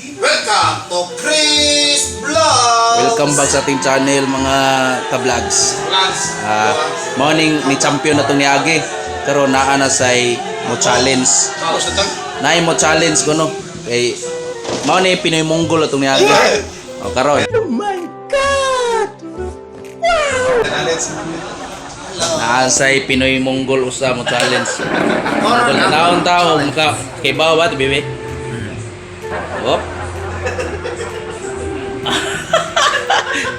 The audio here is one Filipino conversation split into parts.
Welcome to Chris Vlogs! Welcome back sa ating channel mga ka-vlogs. Morning ni champion na itong niagi. Karon naa na say mo challenge. Naay mo challenge ko no. Kay mao ni Pinoy Mongol atong niagi. O karon. Oh my god. Naa say Pinoy Mongol usa mo challenge. Kung naon tao maka kay bawa ti bebe. Hop.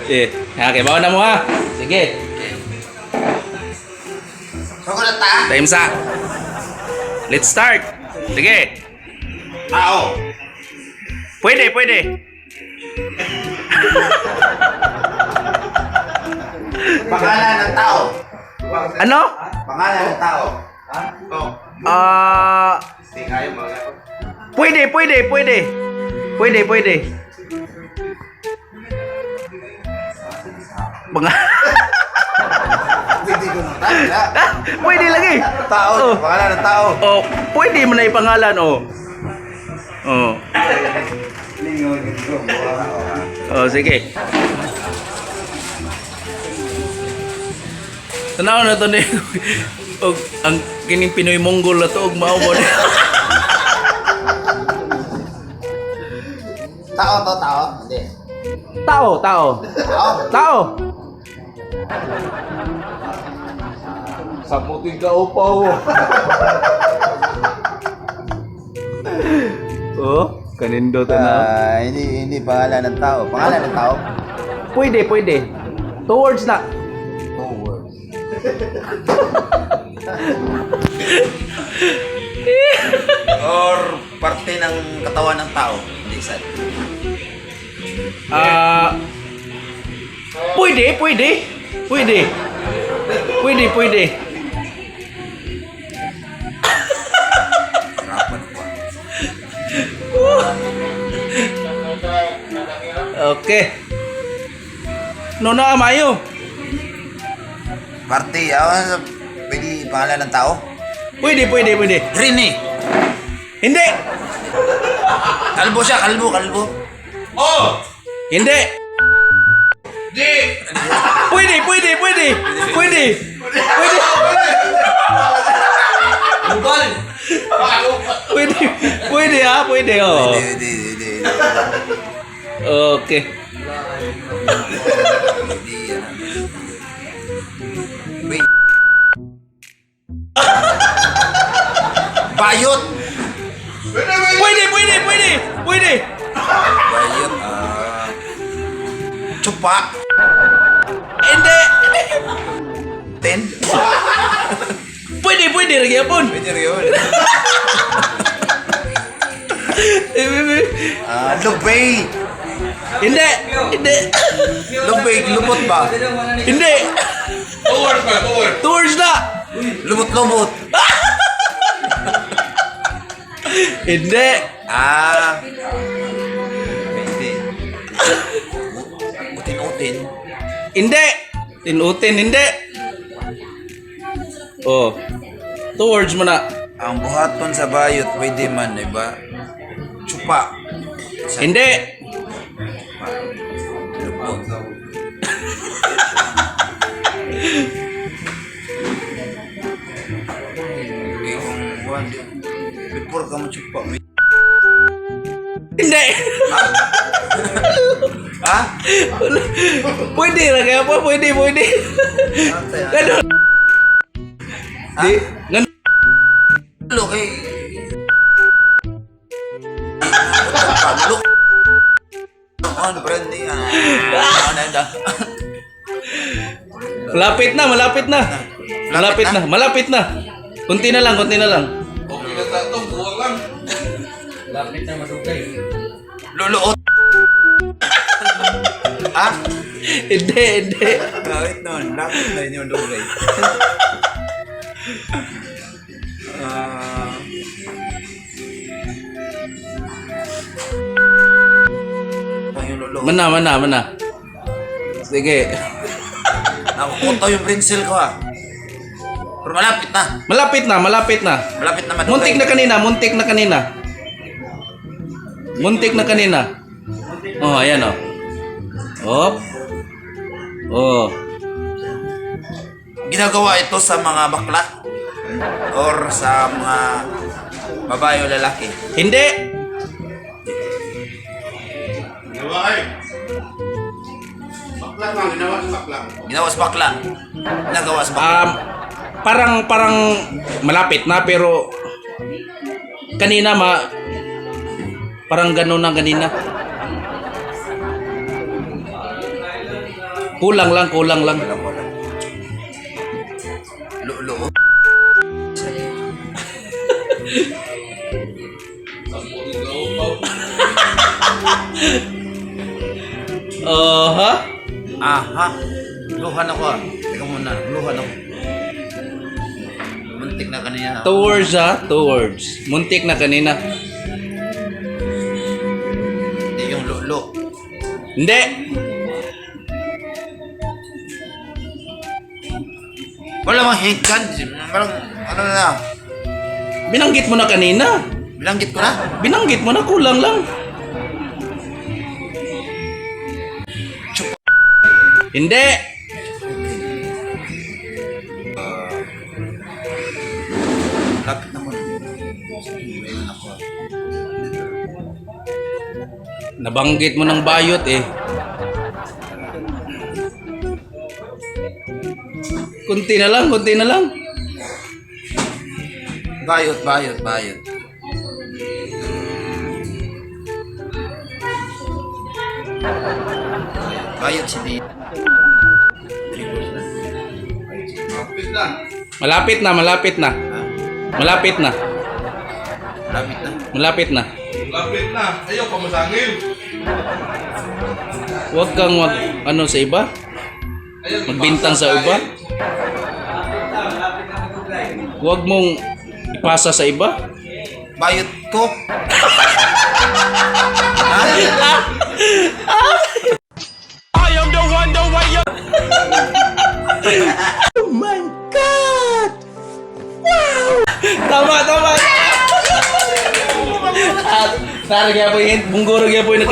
Okay, bawa na mo ha. Sige. Time sa. Let's start. Sige. Tao. Pwede, pwede. Pangalan ng tao. Ano? Pangalan ng tao. Pwede, pwede, pwede. Pwede, pwede. Pwede ko nang tao. Pwede lagi. Tao. Oh. Pangalan ng tao. Oh, pwede mo na ipangalan oh. Oh. Oh, sige. Tanaw na to ni og ang kining Pinoy Mongol na to og mao mo. Tao to, tao. Hindi. Tao, tao. Tao. Tao. Samutin ka upaw. Oh, kanindo to na. Hindi pangalan ng tao. Pangalan ng tao. Pwede, pwede. Two words na. No words. Or parte ng katawan ng tao. Hindi sad. Pwede, pwede. Pwede. Pwede, pwede. Harapan ko. Okay. No na mayo. Parte, pwede pangalan ng tao? Pwede, pwede, pwede. Rini. Hindi. Kalbo siya, kalbo. Oh! Hindi. Di! Pwede, pwede, pwede. Pwede. Pwede. Lubal! Pwede. Pwede ha, pwede oh. Hindi. Okay. Wait. Bayot! Pwede, pwede, pwede. Pwede. Bayot, Chupa! Hindi. Ten? Pwede, pwede lagi apon. Pwede rin yun. Lubay! Hindi. Hindi. Lubay, lumot ba? Hindi. Two words na. Lumot-lumot! Hindi. Hindi. Utin-utin. Hindi. Tinutin, hindi. Oh. Two words mo na. Ang buhaton sa bayot, pwede man, diba? Chupa. Hindi. Lubot. Okay, kung buwan, before ka mo chupa, Hindi. ha? Pwede lagi apon. Pwede, pwede. Ganun. Di. Ganun. Lo kay Pablo. Ano brandy Malapit na, malapit na. Malapit na, malapit na. Kunti na lang, kunti na lang. Okay na tato, buwag lang. Malapit na madugay. Luluot. Ha? Hindi, hindi. Gawit nun, lapit na yun yung lugay. Yung luluot. Mana. Sige. Nakukuto yung pencil ko Pero malapit na. Malapit na, malapit na. Malapit na madugay. Muntik na kanina, muntik na kanina. Muntik na kanina. Oh, ayan oh. Oh. Oh. Ginagawa ito sa mga bakla or sa mga babae o lalaki. Hindi. Ginawa sa bakla. Ginagawa sa bakla. Parang malapit na pero kanina parang gano'n na kanina. Kulang lang. Lulo. Ha? Aha. Luhan ako ah. Teka muna. Luhan ako. Muntik na kanina. Towards. Muntik na kanina. Hindi yung lulo. Hindi. Wala mang hinggan. Parang ano na. Binanggit mo na kanina. Bilanggit ko na. Binanggit mo na, kulang lang. Hindi. Lapit na muna. Ayun ako. Nabanggit mo ng bayot eh. Kunti na lang. Bayot. Bayot si Di. Malapit na. Ha? Malapit na. Lapit na. Malapit na. Lapit na. Ayaw pa masangil. Huwag kang ano sa iba. Magbintang sa iba. Huwag mong ipasa sa iba. Bayot ko. Tama. At naragya po yun. Bungguro kaya po yun.